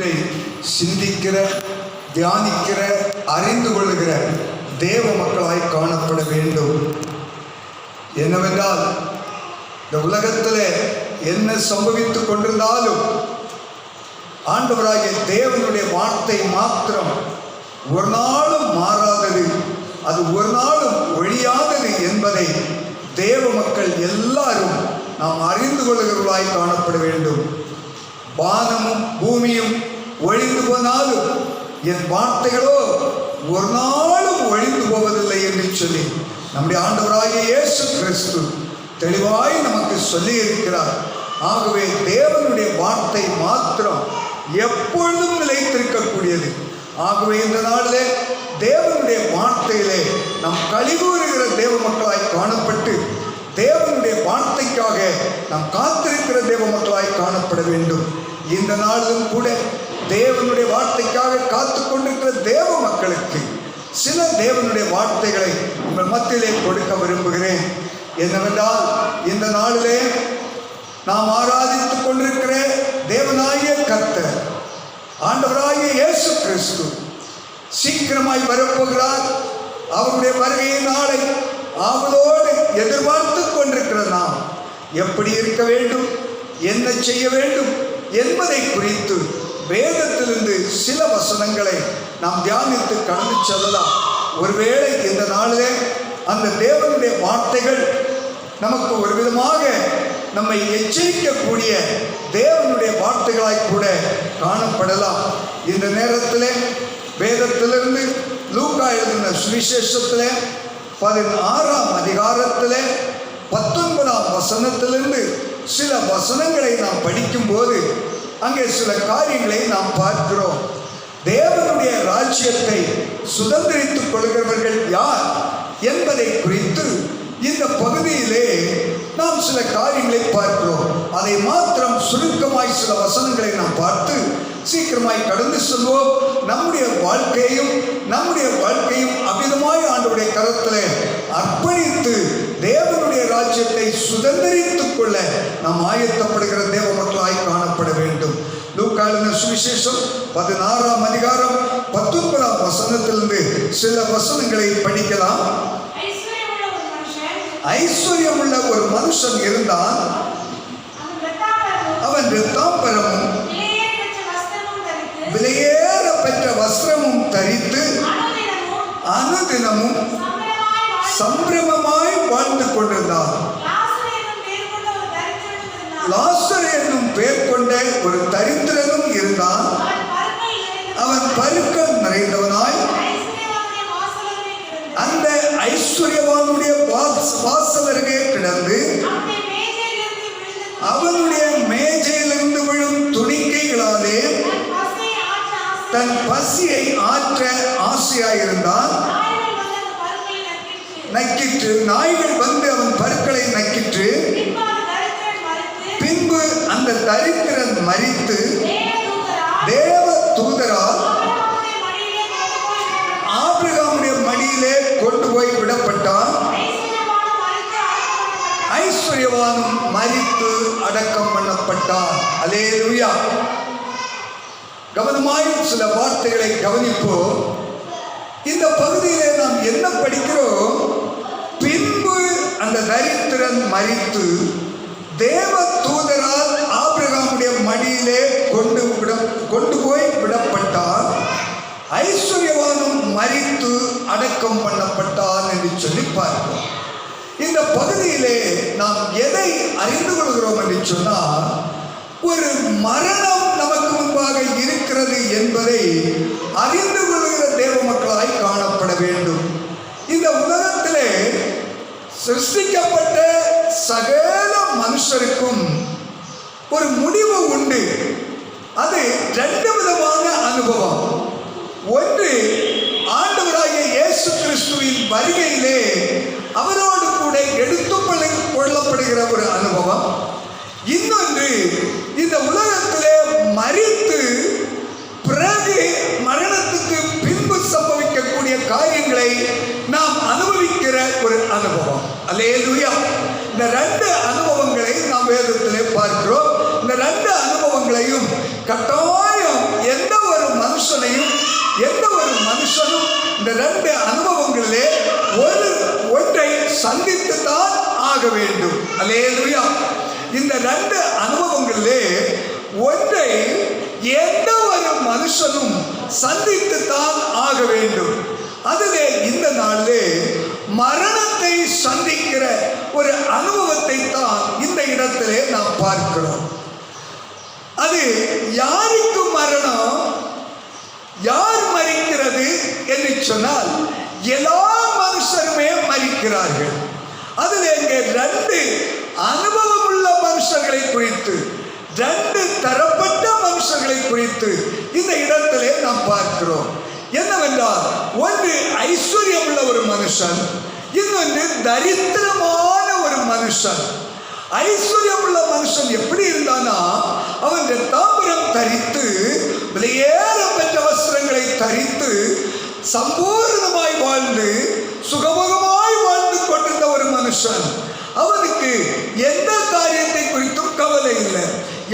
ஒன்றை சிந்திக்கிற, தியானிக்கிற, அறிந்து கொள்ளுகிற தேவ மக்களாய் காணப்பட வேண்டும். என்னவென்றால், இந்த உலகத்தில் என்ன சம்பவித்துக் கொண்டிருந்தாலும் ஆண்டவராகிய தேவனுடைய வார்த்தை மாத்திரம் ஒரு நாளும் மாறாதது, அது ஒரு நாளும் ஒழியாதது என்பதை தேவ மக்கள் எல்லாரும் நாம் அறிந்து கொள்ளுகிறவர்களாய் காணப்பட வேண்டும். வானமும் பூமியும் ஒழிந்து போனாலும் என் வார்த்தைகளோ ஒரு நாளும் ஒழிந்து போவதில்லை என்று சொல்லி நம்முடைய ஆண்டவராகிய இயேசு கிறிஸ்து தெளிவாய் நமக்கு சொல்லி இருக்கிறார். ஆகவே தேவனுடைய வார்த்தை மாத்திரம் எப்பொழுதும் நிலைத்திருக்கக்கூடியது. ஆகவே இந்த நாளிலே தேவனுடைய வார்த்தையிலே நாம் கழிவுறுகிற தேவ மக்களாய் காணப்பட்டு தேவனுடைய வார்த்தைக்காக நாம் காத்திருக்கிற தேவ மக்களாய் காணப்பட வேண்டும். இந்த நாளிலும் கூட தேவனுடைய வார்த்தைக்காக காத்து கொண்டிருக்கிற தேவ மக்களுக்கு சில தேவனுடைய வார்த்தைகளை உங்கள் மத்தியிலே கொடுக்க விரும்புகிறேன். என்னவென்றால், இந்த நாளிலே நாம் ஆராதித்துக் கொண்டிருக்கிற தேவனாகிய கர்த்தர் ஆண்டவராகிய இயேசு கிறிஸ்து சீக்கிரமாய் வரப்போகிறார். அவருடைய வருகையை நாளை ஆவலோடு எதிர்பார்த்து கொண்டிருக்கிற நாம் எப்படி இருக்க வேண்டும், என்ன செய்ய வேண்டும் என்பதை குறித்து வேதத்திலிருந்து சில வசனங்களை நாம் தியானித்து கடந்து செல்லலாம். ஒருவேளை இந்த நாளிலே அந்த தேவனுடைய வார்த்தைகள் நமக்கு ஒரு விதமாக நம்மை எச்சரிக்கக்கூடிய தேவனுடைய வார்த்தைகளாய் கூட காணப்படலாம். இந்த நேரத்தில் வேதத்திலிருந்து லூக்கா எழுதின சுவிசேஷத்தில் 16ஆம் அதிகாரத்தில் 19ஆம் வசனத்திலிருந்து சில வசனங்களை நாம் படிக்கும்போது அங்கே சில காரியங்களை நாம் பார்க்கிறோம். தேவனுடைய ராஜ்யத்தை சுதந்திரித்துக் கொள்கிறவர்கள் யார் என்பதை குறித்து இந்த பகுதியிலே நாம் சில காரியங்களை பார்க்கிறோம். அதை மாத்திரம் சுருக்கமாய் சில வசனங்களை நாம் பார்த்து சீக்கிரமாய் கடந்து செல்வோம். நம்முடைய வாழ்க்கையும் அபிதமாய் ஆண்டவருடைய கரத்திலே அர்ப்பணித்து தேவனுடைய ராஜ்யத்தை சுதந்திரித்துக் கொள்ள நாம் ஆயத்தப்படுகிற தேவ மக்களாய் காணப்பட வேண்டும். லூக்கா எழுதின சுவிசேஷம் 16ஆம் அதிகாரம் 19ஆம் வசனத்திலிருந்து சில வசனங்களை படிக்கலாம். ஐஸ்வர்யமுள்ள ஒரு மனுஷன் இருந்தான். அவன் இரத்தாம்பரமும் விலையேற பெற்ற வஸ்திரமும் தரித்து அனுதினமும் சம்பிரமமாய் வாழ்ந்து கொண்டிருந்தான். லாசர் என்னும் பெயர் கொண்ட ஒரு தரித்திரனும் இருந்தான். அவன் பருக்கம் நிறைந்தவனாய் அந்த ஐஸ்வர்யவானுடைய வாசலருகே கிடந்து அவனுடைய மேஜையிலிருந்து விழும் துணிக்கைகளாலே தன் பசியை ஆற்ற ஆசையாயிருந்தான். நக்கிற்று, நாய்கள் வந்து அவன் பற்களை நக்கிற்று. பின்பு அந்த தரித்திரன் மரித்து தேவ தூதரால் ஆபிரகாமுடைய மடியிலே கொண்டு போய் விடப்பட்டான். ஐஸ்வர்யவானும் மரித்து அடக்கம் பண்ணப்பட்டான். அல்லேலூயா. கவனமாய் சில வார்த்தைகளை கவனிப்போம். இந்த பகுதியிலே நாம் என்ன படிக்கிறோம்? பின்பு அந்த தரித்திரன் மரித்து தேவ தூதரால் ஆபிரகாமுடைய மடியிலே கொண்டு போய் விடப்பட்டான். ஐஸ்வர்யவானும் மரித்து அடக்கம் பண்ணப்பட்டான் என்று சொல்லி பார்ப்போம். இந்த பகுதியிலே நாம் எதை அறிந்து கொள்கிறோம் என்று சொன்னால், ஒரு மரணம் நமக்கு முன்பாக இருக்கிறது என்பதை அறிந்து கொள்கிற தேவ மக்களாய் காணப்பட வேண்டும். இந்த உலகத்திலே சிருஷ்டிக்கப்பட்ட சகல மனுஷருக்கும் ஒரு முடிவு உண்டு. அது 2 விதமான அனுபவம். ஒன்று, ஆண்டவராகிய இயேசு கிறிஸ்துவின் வருகையிலே அவரோடு கூட எடுத்துக் கொள்ளப்படுகிற ஒரு அனுபவம். இன்னொன்று, இந்த உலகத்திலே மரித்து பிறகு மரணத்துக்கு பின்பு சம்பவிக்கக்கூடிய காரியங்களை நாம் அனுபவிக்கிற ஒரு அனுபவம். அல்லேலூயா. இந்த 2 அனுபவங்களை நாம் வேதத்திலே பார்க்கிறோம். இந்த 2 அனுபவங்களையும் கட்டாயம் இந்த 2 அனுபவங்களிலே ஒன்றை சந்தித்துத்தான் ஆக வேண்டும். அல்லேலூயா. இந்த 2 அனுபவங்களிலே ஒன்றை எந்த ஒரு மனுஷனும் சந்தித்துத்தான் ஆக வேண்டும். அதுவே இந்த நாளிலே மரணத்தை சந்திக்கிற ஒரு அனுபவத்தை தான் இந்த இடத்திலே நாம் பார்க்கிறோம். அது யாருக்கு மரணம், யார் மரிக்கிறது என்று சொன்னால் எல்லா மனுஷருமே மரிக்கிறார்கள். அதில் இங்கே 2 அனுபவம் உள்ள மனுஷர்களை குறித்து, 2 தரப்பட்ட மனுஷர்களை குறித்து இந்த இடத்திலே நாம் பார்க்கிறோம். என்னவென்றால், ஒன்று ஐஸ்வர்யம் உள்ள ஒரு மனுஷன், இன்னொன்று தரித்திரமான ஒரு மனுஷன். ஐஸ்வர்யம் உள்ள மனுஷன் எப்படி இருந்தானா, அவன் இரத்தாம்பரம் தரித்து விலையேற பெற்ற வஸ்திரங்களை தரித்து சம்பூர்ணமாய் வாழ்ந்து சுகமுகமாய் வாழ்ந்து கொண்டிருந்த ஒரு மனுஷன். அவனுக்கு எந்த காரியத்தை குறித்தும் கவலை இல்லை,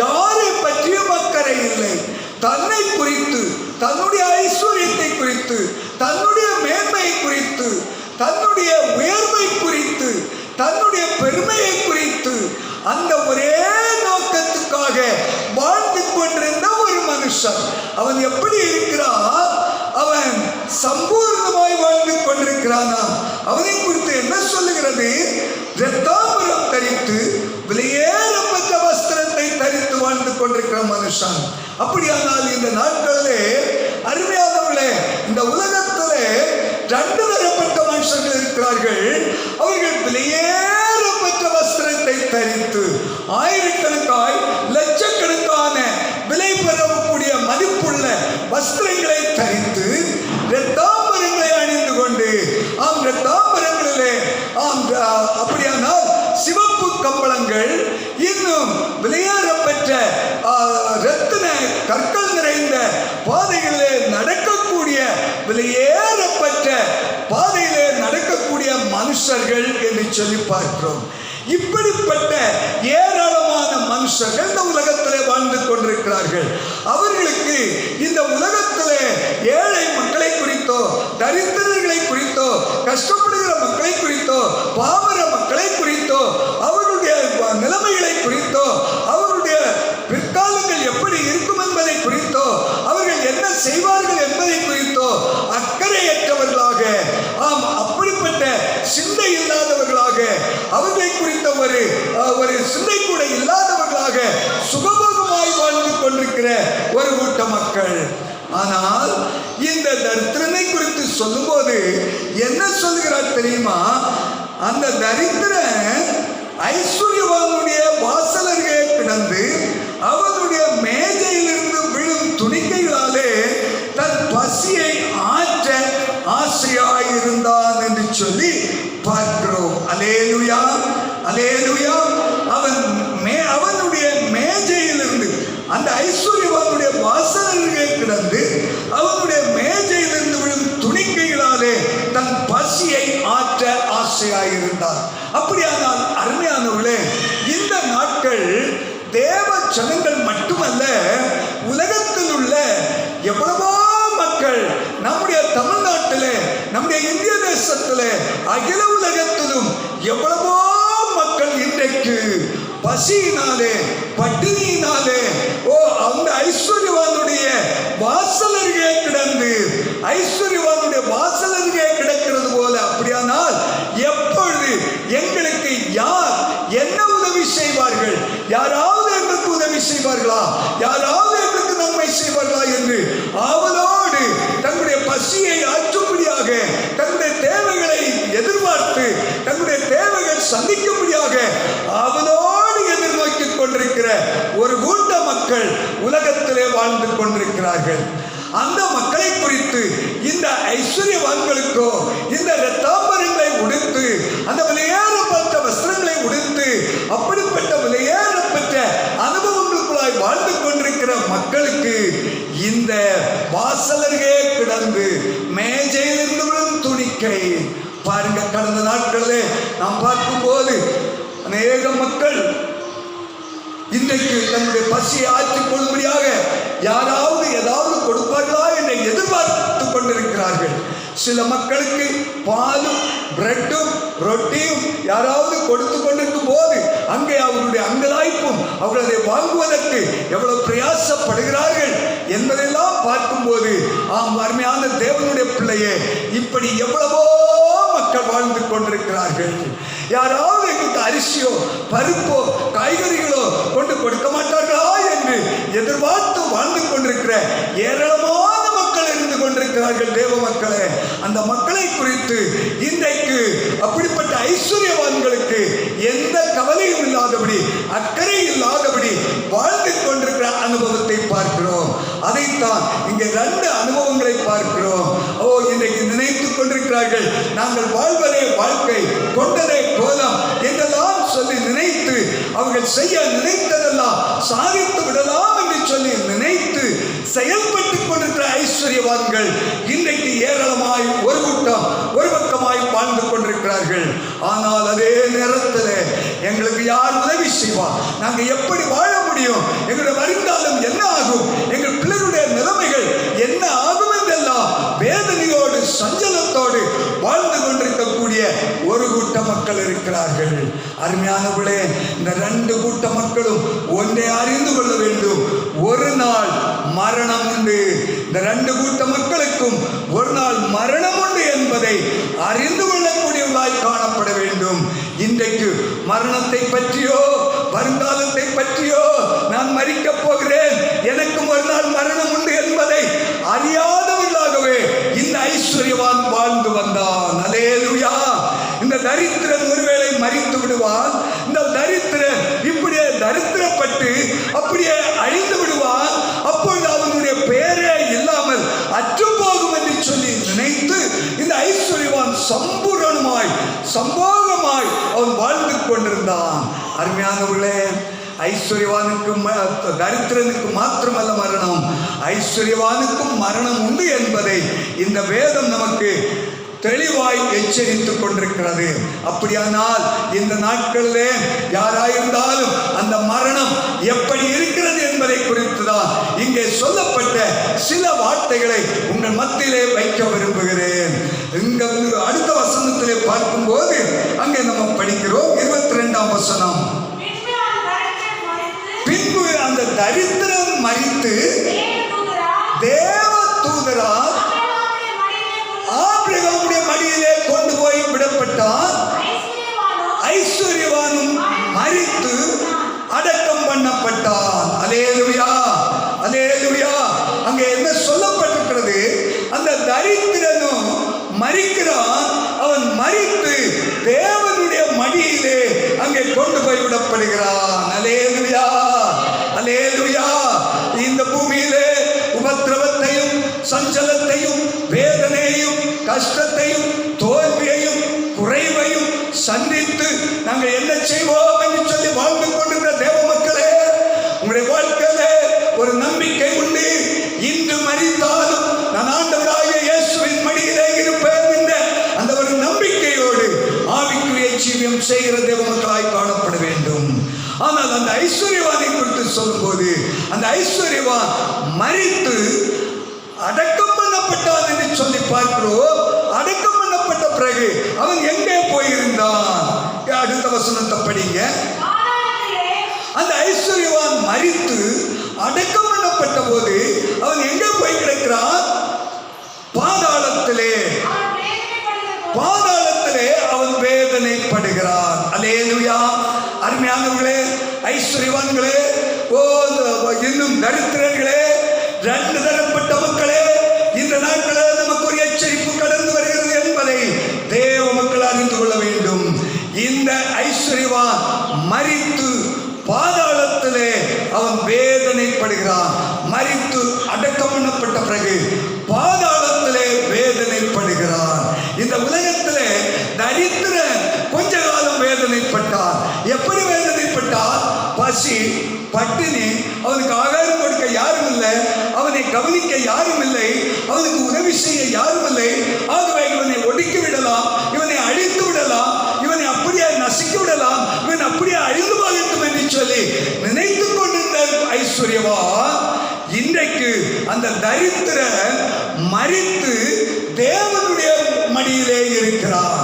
யாரை பற்றியும் அக்கறை இல்லை. தன்னை குறித்து, தன்னுடைய ஐஸ்வர்யத்தை குறித்து, தன்னுடைய மேன்மை குறித்து, தன்னுடைய உயர்வை குறித்து, தன்னுடைய பெருமையை குறித்து, அந்த ஒரே நோக்கத்துக்காக வாழ்ந்து கொண்டிருந்த ஒரு மனுஷன். அவன் எப்படி இருக்கிறான்? அவன் சம்பூர்ணமாய் வாழ்ந்து கொண்டிருக்கிறானா? அவனை குறித்து என்ன சொல்லுகிறது? இரத்தாம்பரம் தரித்து விலையேறப்பட்ட வஸ்திரத்தை தரித்து வாழ்ந்து கொண்டிருக்கிற மனுஷன். அப்படியானால் இந்த நாட்களிலே அருமையானவர்களே, இந்த உலகத்திலே 2 தரப்பட்ட மனுஷர்கள் இருக்கிறார்கள். அவர்கள் விலையேறப்பட்ட வஸ்திரத்தை தரித்து ஆயிரக்கணக்காய் லட்சக்கணக்கான விலை பெறக்கூடிய மதிப்புள்ள வஸ்திரங்களை தரித்து இரத்தாம்பரங்களை அணிந்து கொண்டு, ஆம் இரத்தாம்பரங்களிலே அப்படியானால் சிவப்பு கம்பளங்கள், இன்னும் விலையேறப்பட்ட ரத்தின கற்கள் நிறைந்த பாதைகளிலே நடக்கக்கூடிய, விலையேறப்பட்ட பாதையிலே நடக்கக்கூடிய மனுஷர்கள் என்று சொல்லி பார்க்கிறோம். இப்படிப்பட்ட ஏராளமான மனுஷர்கள் இந்த உலகத்திலே வாழ்ந்து கொண்டிருக்கிறார்கள். அவர்களுக்கு இந்த உலகத்திலே ஏழை மக்களை குறித்தோ, தரித்திரர்களை குறித்தோ, கஷ்டப்படுகிற மக்களை குறித்தோ, பாமர மக்களை குறித்தோ, அவர்களுடைய நிலைமைகளை குறித்தோ, அவர்களுடைய பிற்காலங்கள் எப்படி இருக்கும் என்பதை குறித்தோ, அவர்கள் என்ன செய்வார்கள் என்பதை குறித்தோ அக்கறையற்றவர்களாக, ஆம் அப்படிப்பட்ட சிந்தை இல்லாதவர்களாக, அவர்களை குறித்த ஒரு சிந்தை கூட இல்லாதவர்களாக சுகபோகமாய் வாழ்ந்து கொண்டிருக்கிற ஒரு கூட்ட மக்கள். ஆனால் இந்த தரித்திரனை குறித்து சொல்லும்போது என்ன சொல்லுகிறார் தெரியுமா? அந்த தரித்திரன் ஐஸ்வர்யவானுடைய வாசல் அருகே கிடந்து அவனுடைய மேஜையிலிருந்து விழும் துணிக்கைகளாலே தன் பசியை ஆற்ற ஆசையாயிருந்தான் என்று சொல்லி பார்க்கிறோம். அல்லேலூயா, அல்லேலூயா. அவனுடைய மேஜையிலிருந்து, அந்த ஐஸ்வர்யவானுடைய வாசல் அருகே கிடந்து அவனுடைய மேஜையிலிருந்து விழும் துணிக்கைகளாலே தன் பசியை ஆற்ற ஆசையாயிருந்தார். அப்படியானால் அருமையானவர்களே, இந்த நாட்கள் தேவ ஜனங்கள் மட்டுமல்ல, உலகத்தில் உள்ள எவ்வளவோ மக்கள், நம்முடைய தமிழ்நாட்டிலே, நம்முடைய இந்திய தேசத்திலே, அகில உலகத்திலும் எவ்வளவோ மக்கள் இன்றைக்கு பசியினாலே, பட்டினியினாலே, அந்த ஐஸ்வர்யவானுடைய வாசல் அருகே கிடந்து, ஐஸ்வர்யவானுடைய வாசல் அருகே கிடக்கிறது போல. அப்படியானால் எப்பொழுது எங்களுக்கு யார் என்ன உதவி செய்வார்கள்? யாராவது எங்களுக்கு உதவி செய்வார்களா? யாராவது எங்களுக்கு நன்மை செய்வார்களா என்று ஆவலோடு தங்களுடைய பசியை ஆற்றும்படியாக, தங்களுடைய தேவைகளை எதிர்பார்த்து, தங்களுடைய தேவைகள் சந்திக்கும்படியாக ஆவலோடு எதிர்நோக்கி கொண்டிருக்கிற ஒரு கூட்ட மக்கள் உலகத்திலே வாழ்ந்து கொண்டிருக்கிறார்கள். அந்த மக்களை குறித்து இந்த ஐஸ்வர்யவான்களுக்கோ, இந்த இரத்தாம்பரங்களை உடுத்து, அந்த விலையேறப்பட்ட வஸ்திரங்களை உடுத்து, அப்படிப்பட்ட விலையேறப்பட்ட அனுபவங்களுக்குள்ளாய் வாழ்ந்து கொண்டிருக்கிற மக்களுக்கு இந்த வாசலருகே கிடந்து மேஜையிலிருந்து விழும் துணிக்கை பாருங்க. கடந்த நாட்களிலே நாம் பார்க்கும்போது அநேக மக்கள் இன்றைக்கு தன்னுடைய பசியை ஆற்றிக் கொள்ளும்படியாக யாராவது ஏதாவது கொடுப்பார்களா என்று எதிர்பார்த்து கொண்டிருக்கிறார்கள். சில மக்களுக்கு பாலும் பிரெட்டும் ரொட்டியும் யாராவது கொடுத்து கொண்டிருக்கும் போது அங்கே அவர்களுடைய அங்கலாய்ப்பும் அவர்கள் அதை வாங்குவதற்கு எவ்வளவு பிரயாசப்படுகிறார்கள் என்பதெல்லாம் பார்க்கும்போது அருமையான தேவனுடைய பிள்ளையே, இப்படி எவ்வளவோ மக்கள் வாழ்ந்து கொண்டிருக்கிறார்கள். யாராவது எங்களுக்கு அரிசியோ பருப்போ காய்கறிகளோ கொண்டு கொடுக்க மாட்டார்களா என்று எதிர்பார்த்து வாழ்ந்து கொண்டிருக்கிற ஏராளமான மக்கள் இருந்து கொண்டிருக்கிறார்கள். தேவ மக்களே, அந்த மக்களை குறித்து இன்றைக்கு அப்படிப்பட்ட ஐஸ்வர்யவான்களுக்கு எந்த கவலையும் இல்லாதபடி, அக்கறை இல்லாதபடி வாழ்ந்து கொண்டிருக்கிற அனுபவத்தை பார்க்கிறோம். அதைத்தான் இங்கே 2 அனுபவங்களை பார்க்கிறோம். இன்றைக்கு நினைத்துக் கொண்டிருக்கிறார்கள், நாங்கள் வாழ்வதே வாழ்க்கை, கொண்டதே கோலம் என்றெல்லாம் சொல்லி நினைத்து அவர்கள் செய்ய நினைத்ததெல்லாம் சாதித்து விடலாம் என்று சொல்லி நினைத்து செயல்பட்டுக் கொண்டிருக்கிற ஐஸ்வர்யவான்கள் இன்றைக்கு ஏராளமாய் ஒரு கூட்டம் ஒரு பக்கமாய் வாழ்ந்து கொண்டிருக்கிறார்கள். ஆனால் அதே நேரத்தில் எங்களுக்கு யார் உதவி செய்வார்? நாங்கள் எப்படி வாழ முடியும்? எங்களுடைய வருங்காலம் என்ன ஆகும்? எங்கள் பிள்ளைகளுடைய நிலைமைகள் என்ன ஆகும் என்றெல்லாம் வேதனையோடு சஞ்சலத்தோடு வாழ்ந்து கொண்டிருக்கக்கூடிய ஒரு கூட்ட மக்கள் இருக்கிறார்கள். அருமையானவர்களே, இந்த 2 கூட்ட மக்களும் ஒன்றை அறிந்து கொள்ள வேண்டும். ஒரு நாள் மரணம் உண்டு. இந்த 2 கூட்ட மக்களுக்கும் ஒரு நாள் மரணம் உண்டு என்பதை அறிந்து கொள்ளக்கூடியவர்களாய் காணப்பட வேண்டும். இன்றைக்கு மரணத்தை பற்றியோ வருங்காலத்தை பற்றியோ நான் மரிக்கப் போகிறேன், எனக்கும் ஒரு நாள் மரணம் உண்டு என்பதை அறியாதவர்களாகவே இந்த ஐஸ்வர்யவான் வாழ்ந்து வந்தான். அல்லேலூயா. இந்த தரித்திரன் ஒருவேளை மரித்து விடுவான். இந்த தரித்திரன் இப்படியே தரித்திரப்பட்டு அப்படியே அழிந்து விடுவான். அப்பொழுது அவனுடைய பெயரே இல்லாமல் அற்று போகும் என்று சொல்லி நினைத்து இந்த ஐஸ்வர்யவான் சம்பூரணமாய் சம்போகமாய் அவன் வாழ்ந்து கொண்டிருந்தான். அருமையானவர்களே, ஐஸ்வர்யவானுக்கும் தரித்திரனுக்கு மாத்திரமல்ல மரணம், ஐஸ்வர்யவானுக்கும் மரணம் உண்டு என்பதை இந்த வேதம் நமக்கு தெளிவாய் எச்சரித்துக் கொண்டிருக்கிறது. அப்படியானால் இந்த நாட்களிலே யாராயிருந்தாலும் அந்த மரணம் எப்படி இருக்கிறது என்பதை குறித்துதான் இங்கே சொல்லப்பட்ட சில வார்த்தைகளை உங்கள் மத்தியிலே வைக்க விரும்புகிறேன். இங்க அடுத்த வசனத்திலே பார்க்கும்போது அங்கே நம்ம படிக்கிறோம் 22ஆம் வசனம். பின்பு அந்த தரித்திரன் மரித்து தேவ தூதரால் ஆபிரகாமுடைய மடியிலே கொண்டு போய் விடப்பட்டான். ஐஸ்வர்யவானும் மரித்து அடக்கம் பண்ணப்பட்டான். அல்லேலூயா, அல்லேலூயா. அங்கே என்ன சொல்லப்பட்டிருக்கிறது? அந்த தரித்திரனும் மரிக்கிறான். அவன் மரித்து தேவனுடைய மடியிலே அங்கே கொண்டு போய் விடப்படுகிறான். அல்லேலூயா, அல்லேலூயா. இந்த பூமியிலே உபத்திரவத்தையும் சஞ்சலத்தையும் வேதனையும் கஷ்டத்தையும் தோல்வியையும் குறைவையும் சந்தித்து நாங்கள் என்ன செய்வோம் என்று சொல்லி வாழ்ந்து கொண்டிருக்கிற தேவ மக்களே, உங்களுடைய வாழ்க்கையில ஒரு நம்பிக்கை உண்டு. இன்று மரித்தாலும் நான் ஆண்டவராகிய இயேசுவின் மடியிலே இருப்பேன் என்ற அந்த ஒரு நம்பிக்கையோடு ஆவிக்குரிய ஜீவியம் செய்கிற தேவ மக்களாய் காணப்பட வேண்டும். ஆனால் அந்த ஐஸ்வர்யவானை குறித்து சொல்லும்போது, அந்த ஐஸ்வர்யவான் மரித்து அடக்கம் பண்ணப்பட்டான் என்று சொல்லி பார்க்கிறோம். அடக்கம் பண்ணப்பட்ட பிறகு அவன் எங்கே போயிருந்தான்? அடுத்த வசனத்தை படிங்க. அந்த ஐஸ்வர்யவான் மரித்து அடக்கம் பண்ணப்பட்ட போது அவன் எங்கே போய் கிடக்கிறான்? பாதாளத்திலே. பாதாளத்திலே அவன் வேதனைப்படுகிறான். அல்லேலூயா. அருமையானவர்களே, ஐஸ்வர்யவான்களே, இன்னும் தரித்திரர்களே, 2 தரப்பட்ட மக்களே, இந்த நாட்களில் நமக்கு ஒரு எச்சரிப்பு கடந்து வருகிறது என்பதை தேவ மக்கள் அறிந்து கொள்ள வேண்டும். இந்த ஐஸ்வர்யவான் மரித்து பாதாளத்திலே அவன் வேதனைப்படுகிறான். மரித்து அடக்கம் பண்ணப்பட்ட பிறகு பாதாளத்திலே வேதனைப்படுகிறான். இந்த உலகத்திலே தரித்திரன் கொஞ்ச காலம் வேதனைப்பட்டான். எப்படி வேதனைப்பட்டான்? பசி, பட்டினி, அவனுக்கு ஆகாரம் கொடுக்க யாரும் இல்லை, அவனை கவனிக்க யாரும் இல்லை, அவனுக்கு உதவி செய்ய யாரும் இல்லை. ஆகவே இவனை ஒடுக்கி விடலாம், இவனை அழித்து விடலாம், இவனை அப்படியே நசுக்கி விடலாம், இவன் அப்படியே அழிந்து போகட்டும் என்று சொல்லி நினைத்து கொண்டிருந்த ஐஸ்வர்யவான் இன்றைக்கு அந்த தரித்திரன் மரித்து தேவனுடைய மடியிலே இருக்கிறான்.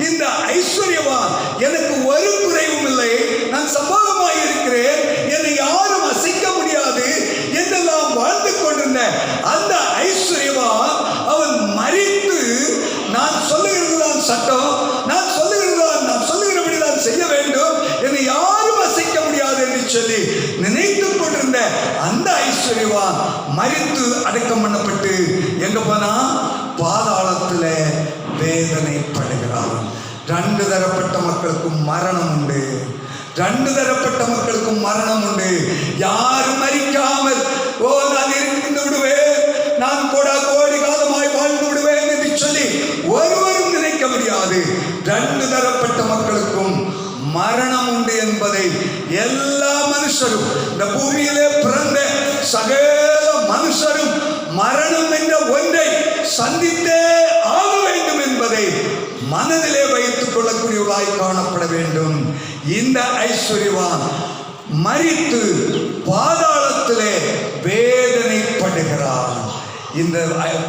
இந்த ஐஸ்வர்யவான் எனக்கு ஒரு குறைவும் இல்லை, நான் சம்பவமாய் இருக்கிறேன், என்னை யாரும் அசைக்க முடியாது என்றெல்லாம் வாழ்ந்து கொண்டிருந்த அந்த ஐஸ்வர்யவான் அவன் மரித்து, நான் சொல்லுகிறதுதான் சட்டம், நான் சொல்லுகிறதுதான், நான் சொல்லுகிறபடிதான் செய்ய வேண்டும், என்னை யாரும் அசைக்க முடியாது என்று சொல்லி நினைத்துக் கொண்டிருந்த அந்த ஐஸ்வர்யவான் மரித்து அடக்கம் பண்ணப்பட்டு எங்க போனா? பாதாளத்துல வேதனைப்படுகிறான். 2 தரப்பட்ட மக்களுக்கும் மரணம் உண்டு. 2 தரப்பட்ட மக்களுக்கும் மரணம் உண்டு. யாரும் மரிக்காமல் நான் இருந்து விடுவேன், நான் கோடி காலமாய் வாழ்ந்து விடுவேன் என்று சொல்லி ஒருவரும் நினைக்க முடியாது. 2 தரப்பட்ட மக்களுக்கும் மரணம் உண்டு என்பதை எல்லா மனுஷரும், இந்த பூமியிலே பிறந்த சகல மனுஷரும் மரணம் என்ற ஒன்றை சந்தித்தே ஆக வேண்டும் என்பதை மனதிலே வைத்துக் கொள்ளக்கூடியவர்களாய் காணப்பட வேண்டும். இந்த ஐஸ்வர்யவான் மரித்து பாதாளத்திலே வேதனைப்படுகிறான். இந்த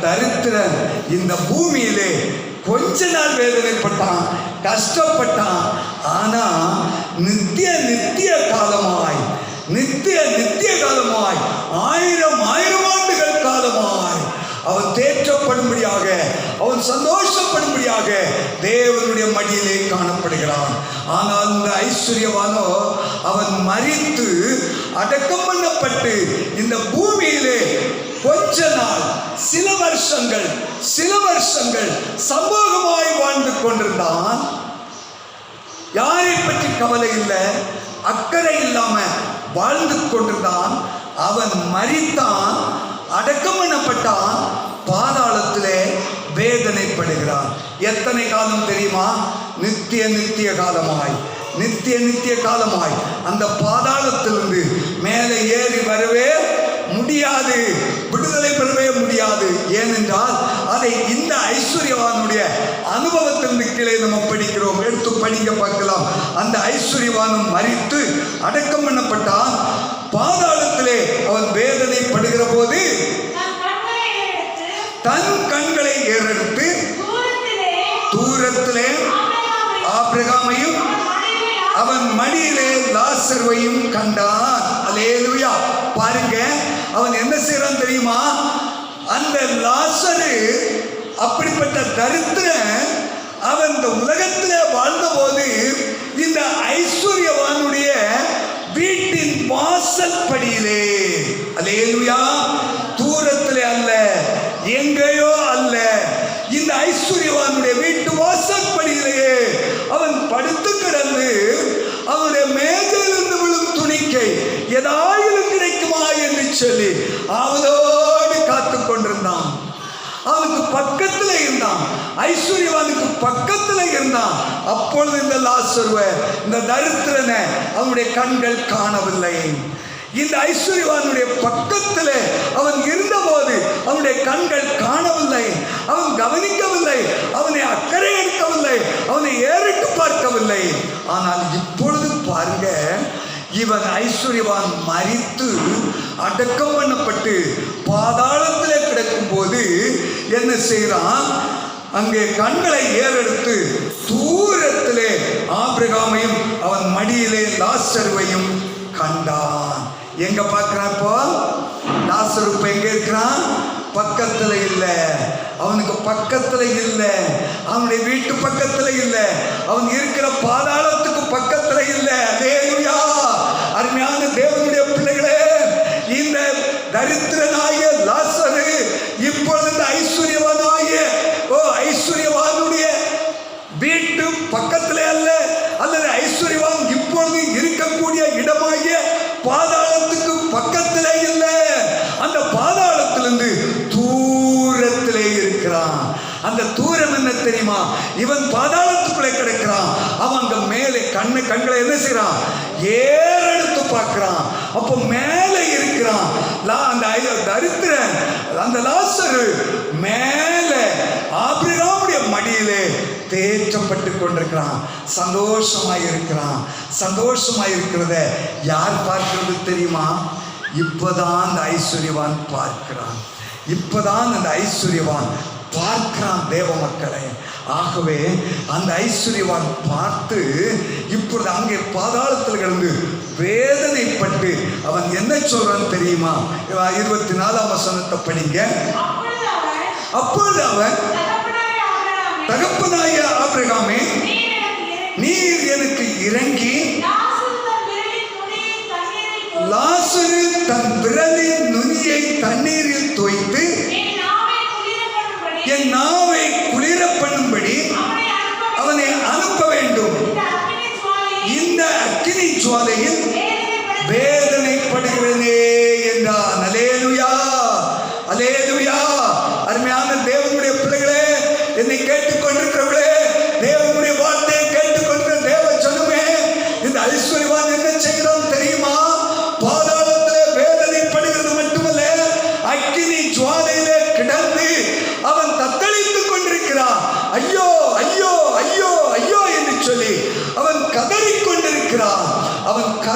தரித்திரன் இந்த பூமியிலே கொஞ்ச நாள் வேதனைப்பட்டான், கஷ்டப்பட்டான். ஆனா நித்திய காலமாய் 1000 ஆண்டுகள் காலமாய் அவன் தேற்றப்படும்படியாக, அவன் சந்தோஷப்படும்படியாக தேவனுடைய மடியிலே காணப்படுகிறான். ஆனால் இந்த ஐஸ்வர்யவானோ அவன் மரித்து அடக்கம் பண்ணப்பட்டு இந்த பூமியிலே கொஞ்ச நாள், சில வருஷங்கள் சம்பவமாய் வாழ்ந்து கொண்டிருந்தான். யாரை பற்றி கவலை இல்லை, அக்கறை இல்லாம வாழ்ந்து கொண்டிருந்தான். அவன் மரித்தான், அடக்கம் பண்ணப்பட்டான், பாதாளத்திலே வேதனைப்படுகிறான். எத்தனை காலம் தெரியுமா? நித்திய காலமாய் அந்த பாதாளத்திலிருந்து மேலே ஏறி வரவே முடியாது, விடுதலை பெறவே முடியாது. ஏனென்றால் அதை இந்த ஐஸ்வர்யவானுடைய அனுபவத்திலிருந்து கீழே நம்ம படிக்கிறோம். எடுத்து படிக்க பார்க்கலாம். அந்த ஐஸ்வர்யவானும் மரித்து அடக்கம் பண்ணப்பட்டான். பாதாளத்திலே அவன் வேதனைப்படுகிற போது தன் கண்களை ஏறெடுத்து தூரத்திலே ஆபிரகாமையும் அவன் மடியிலே லாசருவையும் கண்டான். அல்லேலூயா. பாருங்க, அவன் என்ன செய்யறான் தெரியுமா? அந்த லாசரு அப்படிப்பட்ட தரித்திரன் அவன் இந்த உலகத்திலே வாழ்ந்த போது இந்த ஐஸ்வர்யவானுடைய வீட்டின் வாசல் படியிலே, அல்லேலூயா, தூரத்திலே அல்ல, எங்கேயோ அல்ல, இந்த ஐஸ்வர்யவானுடைய வீட்டு வாசல் படியிலேயே அவன் படுத்து கிடந்து அவனுடைய மேஜையிலிருந்து விழும் துணிக்கை ஏதாயிலும் கிடைக்குமா என்று சொல்லி அவனோடு காத்து கொண்டிருந்தான். அவனுக்கு பக்கத்துல இருந்தான், ஐஸ்வர்யவானுக்கு பக்கத்துல இருந்தான். அப்பொழுது இந்த லாசருவை, இந்த தரித்திரனை அவனுடைய கண்கள் காணவில்லை. இந்த ஐஸ்வர்யவானுடைய பக்கத்துல அவன் இருந்தபோது அவனுடைய கண்கள் காணவில்லை, அவன் கவனிக்கவில்லை, அவனை அக்கறை எடுக்கவில்லை, அவனை ஏறிட்டு பார்க்கவில்லை. ஆனால் இப்பொழுது பாருங்க, இவன் ஐஸ்வர்யவான் மரித்து அடக்கம் பண்ணப்பட்டு பாதாளத்திலே கிடக்கும் போது என்ன செய்யறான்? அங்கே கண்களை ஏறெடுத்து தூரத்திலே ஆபிரகாமையும் அவன் மடியிலே லாசருவையும் கண்டான். எங்க பார்க்கிறான்? இப்போ லாசரு இப்ப எங்க இருக்கிறான்? பக்கத்துல இல்ல, அவனுக்கு பக்கத்துல இல்ல, அவனுடைய வீட்டு பக்கத்துல இல்ல, அவன் இருக்கிற பாதாளத்துக்கு பக்கத்துல இல்ல. அல்லேலூயா. அருமையான தேவனுடைய பிள்ளைகளே, இந்த தரித்திரனாகிய லாசரு இப்பொழுது இந்த ஐஸ்வர்யவானுடைய வீட்டு பக்கத்துல அல்ல, அல்லது ஐஸ்வர்யவான் இப்பொழுது இருக்கக்கூடிய இடமாகிய பாதாளத்துக்கு பக்கத்திலே இல்லை, அந்த பாதாளத்திலிருந்து தூரத்திலே இருக்கிறான். அந்த தூரம் என்ன தெரியுமா? இவன் பாதாளத்துக்குள்ளே கிடக்கிறான், அவன் அங்க மேலே கண்களை என்ன செய்யறான்? ஏறெடுத்து பார்க்கிறான். அப்ப மேலே இருக்கிறான் அந்த தரித்திரன், அந்த லாசரு மேலே ஆபிரகாமுடைய மடியிலே தேற்றப்பட்டு கொண்டிருக்கிறான். சந்தோஷமாய் இருக்கிறான். சந்தோஷமாய் இருக்கிறத யார் பார்க்கிறது தெரியுமா? இப்பதான் அந்த ஐஸ்வர்யவான் பார்க்கிறான். இப்பதான் அந்த ஐஸ்வர்யவான் பார்க்கிறான் தேவ மக்களை. ஆகவே அந்த ஐஸ்வர்யவான் பார்த்து இப்பொழுது அங்கே பாதாளத்தில் கிடந்து வேதனைப்பட்டு அவன் என்ன சொல்றான் தெரியுமா? 24ஆம் வசனத்தை படிங்க. அப்பொழுது அவன், தகப்பனாய ஆபிரகாமே, நீர் எனக்கு இறங்கி லாசரு தன் விரலின் நுனியை தண்ணீரில் தோய்த்து என் நாவை குளிர பண்ணும்படி அவனை அனுப்ப வேண்டும். இந்த அக்கினி ஜுவாலையில் வேதனைப்படுகிறேனே என்றான். அல்லேலூயா, அல்லேலூயா. அருமையான தேவனுடைய பிள்ளைகளே, என்னை கேட்டுக்கொண்டிருக்கிறவர்களே, தேவனுடைய வார்த்தையை கேட்டுக்கொண்டிருக்கிற தேவ ஜனமே, இந்த ஐஸ்வர்யவான் என்ன செய்கிறான் தெரியுமா? பாதாளத்திலே வேதனைப்படுகிறது மட்டுமல்ல, அக்கினி ஜுவாலையிலே கிடந்து அவன் தத்தளித்துக் கொண்டிருக்கிறான். ஐயோ ஐயோ ஐயோ ஐயோ என்று சொல்லி அவன் கதறிக் கொண்டிருக்கிறான். அவன்